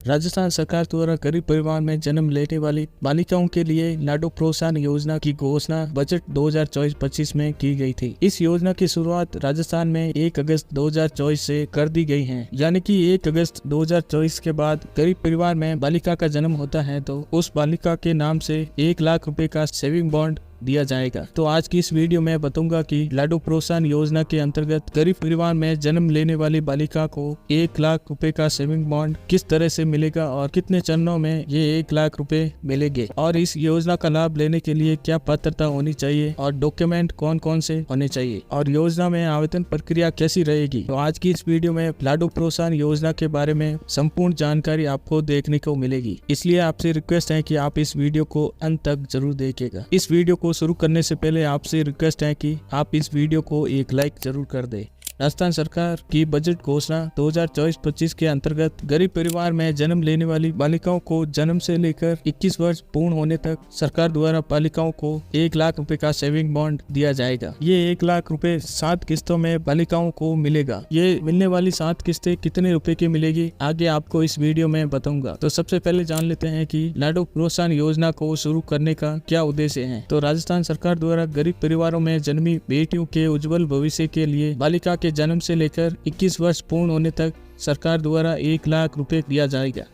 राजस्थान सरकार द्वारा गरीब परिवार में जन्म लेने वाली बालिकाओं के लिए लाडो प्रोत्साहन योजना की घोषणा बजट 2024-25 में की गई थी। इस योजना की शुरुआत राजस्थान में 1 अगस्त 2024 से कर दी गई है। यानी कि 1 अगस्त 2024 के बाद गरीब परिवार में बालिका का जन्म होता है तो उस बालिका के नाम से 1 लाख रुपए का सेविंग बॉन्ड दिया जाएगा। तो आज की इस वीडियो में बताऊंगा कि लाडो प्रोत्साहन योजना के अंतर्गत गरीब परिवार में जन्म लेने वाली बालिका को 1 लाख रुपए का सेविंग बॉन्ड किस तरह से मिलेगा और कितने चरणों में ये 1 लाख रुपए मिलेंगे और इस योजना का लाभ लेने के लिए क्या पात्रता होनी चाहिए और डॉक्यूमेंट कौन कौन से होने चाहिए और योजना में आवेदन प्रक्रिया कैसी रहेगी। तो आज की इस वीडियो में लाडो प्रोत्साहन योजना के बारे में संपूर्ण जानकारी आपको देखने को मिलेगी, इसलिए आपसे रिक्वेस्ट है कि आप इस वीडियो को अंत तक जरूर देखिएगा। इस वीडियो को शुरू करने से पहले आपसे रिक्वेस्ट है कि आप इस वीडियो को एक लाइक जरूर कर दें। राजस्थान सरकार की बजट घोषणा 2024-25 के अंतर्गत गरीब परिवार में जन्म लेने वाली बालिकाओं को जन्म से लेकर 21 वर्ष पूर्ण होने तक सरकार द्वारा बालिकाओं को 1 लाख रुपए का सेविंग बॉन्ड दिया जाएगा। ये 1 लाख रुपए 7 किस्तों में बालिकाओं को मिलेगा। ये मिलने वाली 7 किस्तें कितने रुपए की मिलेगी आगे आपको इस वीडियो में बताऊंगा। तो सबसे पहले जान लेते हैं कि लाडो प्रोत्साहन योजना को शुरू करने का क्या उद्देश्य है। तो राजस्थान सरकार द्वारा गरीब परिवारों में जन्मी बेटियों के उज्जवल भविष्य के लिए बालिका के जन्म से लेकर 21 वर्ष पूर्ण होने तक सरकार द्वारा 1 लाख रुपए दिया जाएगा।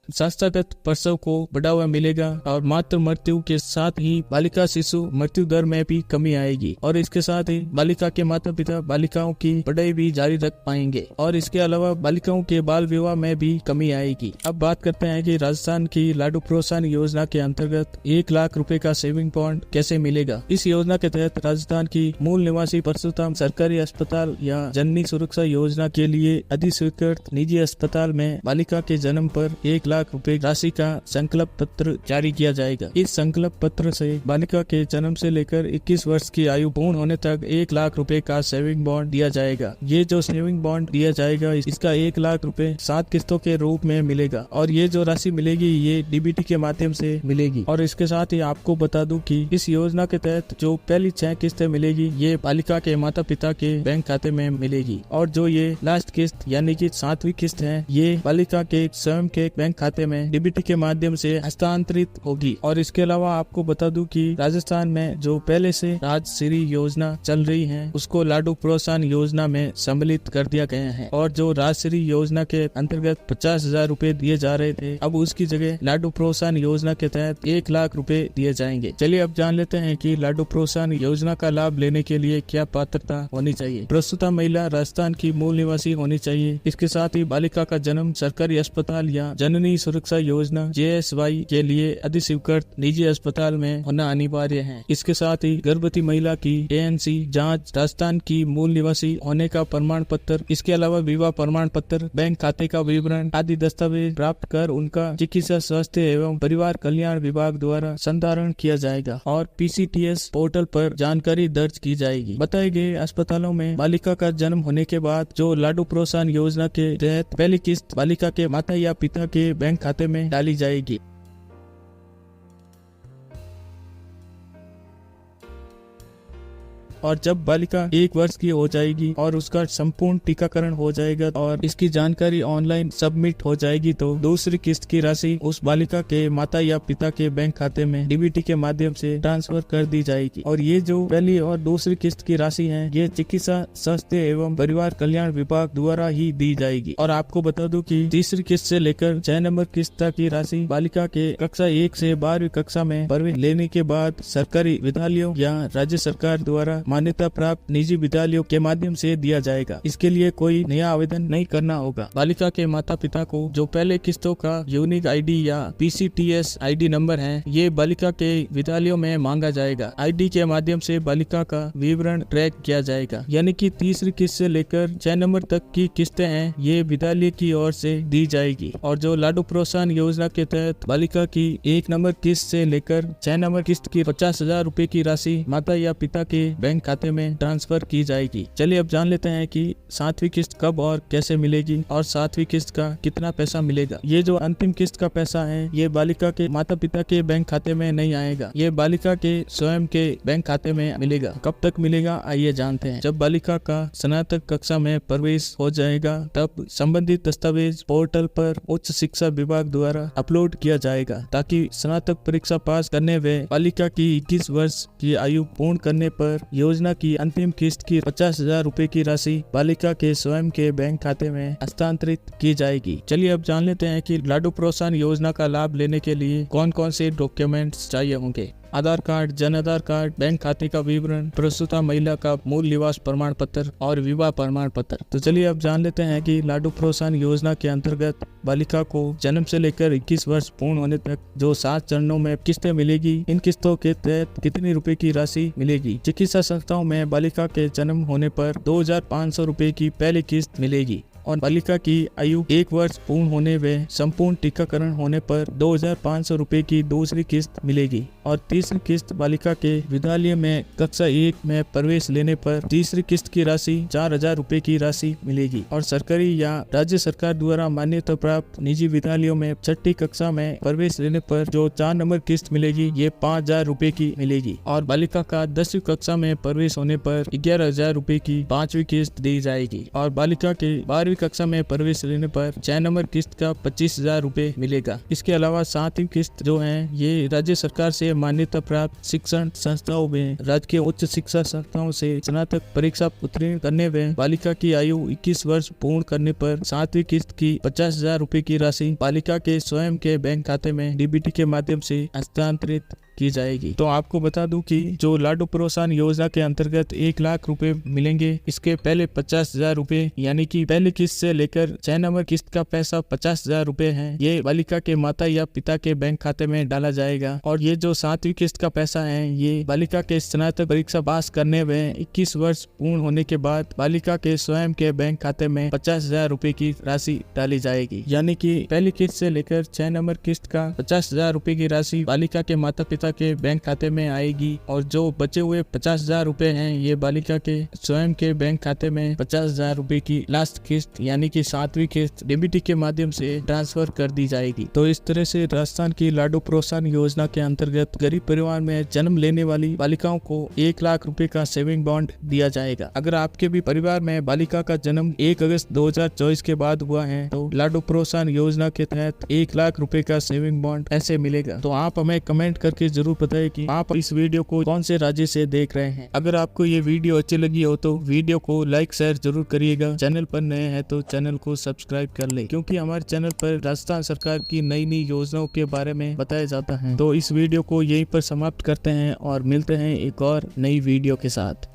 संस्थागत प्रसव को बढ़ावा मिलेगा और मातृ मृत्यु के साथ ही बालिका शिशु मृत्यु दर में भी कमी आएगी और इसके साथ ही बालिका के माता पिता बालिकाओं की पढ़ाई भी जारी रख पाएंगे और इसके अलावा बालिकाओं के बाल विवाह में भी कमी आएगी। अब बात करते हैं कि राजस्थान की लाडो प्रोत्साहन योजना के अंतर्गत 1 लाख रुपए का सेविंग बॉन्ड कैसे मिलेगा। इस योजना के तहत राजस्थान की मूल निवासी प्रसूता सरकारी अस्पताल या जननी सुरक्षा योजना के लिए अधिस्वीकृत निजी अस्पताल में बालिका के जन्म पर 1 लाख रुपए राशि का संकल्प पत्र जारी किया जाएगा। इस संकल्प पत्र से बालिका के जन्म से लेकर 21 वर्ष की आयु पूर्ण होने तक 1 लाख रुपए का सेविंग बॉन्ड दिया जाएगा। ये जो सेविंग बॉन्ड दिया जाएगा इसका 1 लाख रुपए 7 किस्तों के रूप में मिलेगा और ये जो राशि मिलेगी ये डीबीटी के माध्यम से मिलेगी। और इसके साथ ही आपको बता दूं कि इस योजना के तहत जो पहली 6 किस्तें मिलेगी ये बालिका के माता पिता के बैंक खाते में मिलेगी और जो ये लास्ट किस्त यानी कि 7वीं किस्त है ये बालिका के स्वयं के बैंक खाते में डीबीटी के माध्यम से हस्तांतरित होगी। और इसके अलावा आपको बता दूं कि राजस्थान में जो पहले से राजश्री योजना चल रही है उसको लाडो प्रोत्साहन योजना में सम्मिलित कर दिया गया है और जो राजश्री योजना के अंतर्गत 50,000 रुपए दिए जा रहे थे अब उसकी जगह लाडो प्रोत्साहन योजना के तहत 1 लाख रुपए दिए जाएंगे। चलिए अब जान लेते हैं कि लाडो प्रोत्साहन योजना का लाभ लेने के लिए क्या पात्रता होनी चाहिए। प्रस्तुता महिला राजस्थान की मूल निवासी होनी चाहिए। इसके साथ ही बालिका का जन्म सरकारी अस्पताल या जननी सुरक्षा योजना JSY के लिए अधिस्वीकृत निजी अस्पताल में होना अनिवार्य है। इसके साथ ही गर्भवती महिला की ANC जांच, राजस्थान की मूल निवासी होने का प्रमाण पत्र, इसके अलावा विवाह प्रमाण पत्र, बैंक खाते का विवरण आदि दस्तावेज प्राप्त कर उनका चिकित्सा स्वास्थ्य एवं परिवार कल्याण विभाग द्वारा संधारण किया जाएगा और PCTS पोर्टल पर जानकारी दर्ज की जाएगी। बताए गए अस्पतालों में बालिका का जन्म होने के बाद जो लाडो प्रोत्साहन योजना के तहत पहली किस्त बालिका के माता या पिता के बैंक खाते में डाली जाएगी। और जब बालिका 1 वर्ष की हो जाएगी और उसका संपूर्ण टीकाकरण हो जाएगा और इसकी जानकारी ऑनलाइन सबमिट हो जाएगी तो दूसरी किस्त की राशि उस बालिका के माता या पिता के बैंक खाते में डीबीटी के माध्यम से ट्रांसफर कर दी जाएगी। और ये जो पहली और दूसरी किस्त की राशि है ये चिकित्सा स्वास्थ्य एवं परिवार कल्याण विभाग द्वारा ही दी जाएगी। और आपको बता दूं कि तीसरी किस्त से लेकर 6 नंबर किस्त तक की राशि बालिका के कक्षा 1 से 12वीं कक्षा में प्रवेश लेने के बाद सरकारी विद्यालयों या राज्य सरकार द्वारा मान्यता प्राप्त निजी विद्यालयों के माध्यम से दिया जाएगा। इसके लिए कोई नया आवेदन नहीं करना होगा। बालिका के माता पिता को जो पहले किस्तों का यूनिक ID या PCTS ID नंबर है ये बालिका के विद्यालयों में मांगा जाएगा। ID के माध्यम से बालिका का विवरण ट्रैक किया जाएगा। यानी कि तीसरी किस्त से लेकर 6 नंबर तक की किस्तें हैं ये विद्यालय की ओर से दी जाएगी। और जो लाडो प्रोत्साहन योजना के तहत बालिका की 1 नंबर किस्त से लेकर 6 नंबर किस्त की 50,000 रुपए की राशि माता या पिता के बैंक बैंक खाते में ट्रांसफर की जाएगी। चलिए अब जान लेते हैं कि 7वीं किस्त कब और कैसे मिलेगी और 7वीं किस्त का कितना पैसा मिलेगा। ये जो अंतिम किस्त का पैसा है ये बालिका के माता पिता के बैंक खाते में नहीं आएगा, ये बालिका के स्वयं के बैंक खाते में मिलेगा। कब तक मिलेगा आइए जानते हैं। जब बालिका का स्नातक कक्षा में प्रवेश हो जाएगा तब संबंधित दस्तावेज पोर्टल पर उच्च शिक्षा विभाग द्वारा अपलोड किया जाएगा, ताकि स्नातक परीक्षा पास करने व बालिका की 21 वर्ष की आयु पूर्ण करने पर योजना की अंतिम किस्त की 50,000 रूपए की राशि बालिका के स्वयं के बैंक खाते में हस्तांतरित की जाएगी। चलिए अब जान लेते हैं कि लाडू प्रोत्साहन योजना का लाभ लेने के लिए कौन कौन से डॉक्यूमेंट्स चाहिए होंगे। आधार card, Jan Aadhaar card, bank खाते का विवरण, प्रस्तुता महिला का मूल निवास प्रमाण पत्र और विवाह प्रमाण पत्र। तो चलिए अब जान लेते हैं कि लाडू प्रोत्साहन योजना के अंतर्गत बालिका को जन्म से लेकर 21 वर्ष पूर्ण होने तक जो 7 चरणों में किस्तें मिलेगी, इन किस्तों के तहत कितनी रुपए की राशि मिलेगी। चिकित्सा संस्थाओं में बालिका के जन्म होने पर 2,500 रूपए की पहली किस्त मिलेगी और बालिका की आयु 1 वर्ष पूर्ण होने व संपूर्ण टीकाकरण होने पर 2,500 रूपए की दूसरी किस्त मिलेगी और तीसरी किस्त बालिका के विद्यालय में कक्षा 1 में प्रवेश लेने पर तीसरी किस्त की राशि 4,000 रूपए की राशि मिलेगी और सरकारी या राज्य सरकार द्वारा मान्यता प्राप्त निजी विद्यालयों में 6ठी कक्षा में प्रवेश लेने पर जो 4 नंबर किस्त मिलेगी ये 5,000 रूपए की मिलेगी और बालिका का 10वीं कक्षा में प्रवेश होने पर 11,000 रूपए की 5वीं किस्त दी जाएगी और बालिका के 12वीं कक्षा में प्रवेश लेने पर 6 नंबर किस्त का 25,000 रूपए मिलेगा। इसके अलावा 7वीं किस्त जो है ये राज्य सरकार से मान्यता प्राप्त शिक्षण संस्थाओं में राज्य के उच्च शिक्षा संस्थाओं से स्नातक परीक्षा उत्तीर्ण करने व बालिका की आयु 21 वर्ष पूर्ण करने पर 7वीं किस्त की 50,000 रूपए की राशि बालिका के स्वयं के बैंक खाते में डीबीटी के माध्यम से हस्तांतरित की जाएगी। तो आपको बता दूं कि जो लाडू प्रोत्साहन योजना के अंतर्गत 1 लाख रुपए मिलेंगे, इसके पहले 50,000 रूपए यानी कि पहली किस्त से लेकर 6 नंबर किस्त का पैसा 50,000 रूपए है, ये बालिका के माता या पिता के बैंक खाते में डाला जाएगा और ये जो 7वीं किस्त का पैसा है ये बालिका के स्नातक परीक्षा पास करने व 21 वर्ष पूर्ण होने के बाद बालिका के स्वयं के बैंक खाते में 50,000 रूपए की राशि डाली जाएगी। यानी कि पहली किस्त से लेकर 6 नंबर किस्त का 50,000 रूपए की राशि बालिका के माता पिता के बैंक खाते में आएगी और जो बचे हुए 50,000 रूपए हैं ये बालिका के स्वयं के बैंक खाते में 50,000 रूपए की लास्ट किस्त यानी कि 7वीं किस्त डीबीटी के माध्यम से ट्रांसफर कर दी जाएगी। तो इस तरह से राजस्थान की लाडू प्रोत्साहन योजना के अंतर्गत गरीब परिवार में जन्म लेने वाली बालिकाओं को 1 लाख रुपए का सेविंग बॉन्ड दिया जाएगा। अगर आपके भी परिवार में बालिका का जन्म 1 अगस्त 2024 के बाद हुआ है तो लाडू प्रोत्साहन योजना के तहत 1 लाख रुपए का सेविंग बॉन्ड ऐसे मिलेगा। तो आप हमें कमेंट करके जरूर बताएं कि आप इस वीडियो को कौन से राज्य से देख रहे हैं। अगर आपको ये वीडियो अच्छी लगी हो तो वीडियो को लाइक शेयर जरूर करिएगा। चैनल पर नए हैं तो चैनल को सब्सक्राइब कर ले, क्योंकि हमारे चैनल पर राजस्थान सरकार की नई नई योजनाओं के बारे में बताया जाता है। तो इस वीडियो को यहीं पर समाप्त करते हैं और मिलते हैं एक और नई वीडियो के साथ।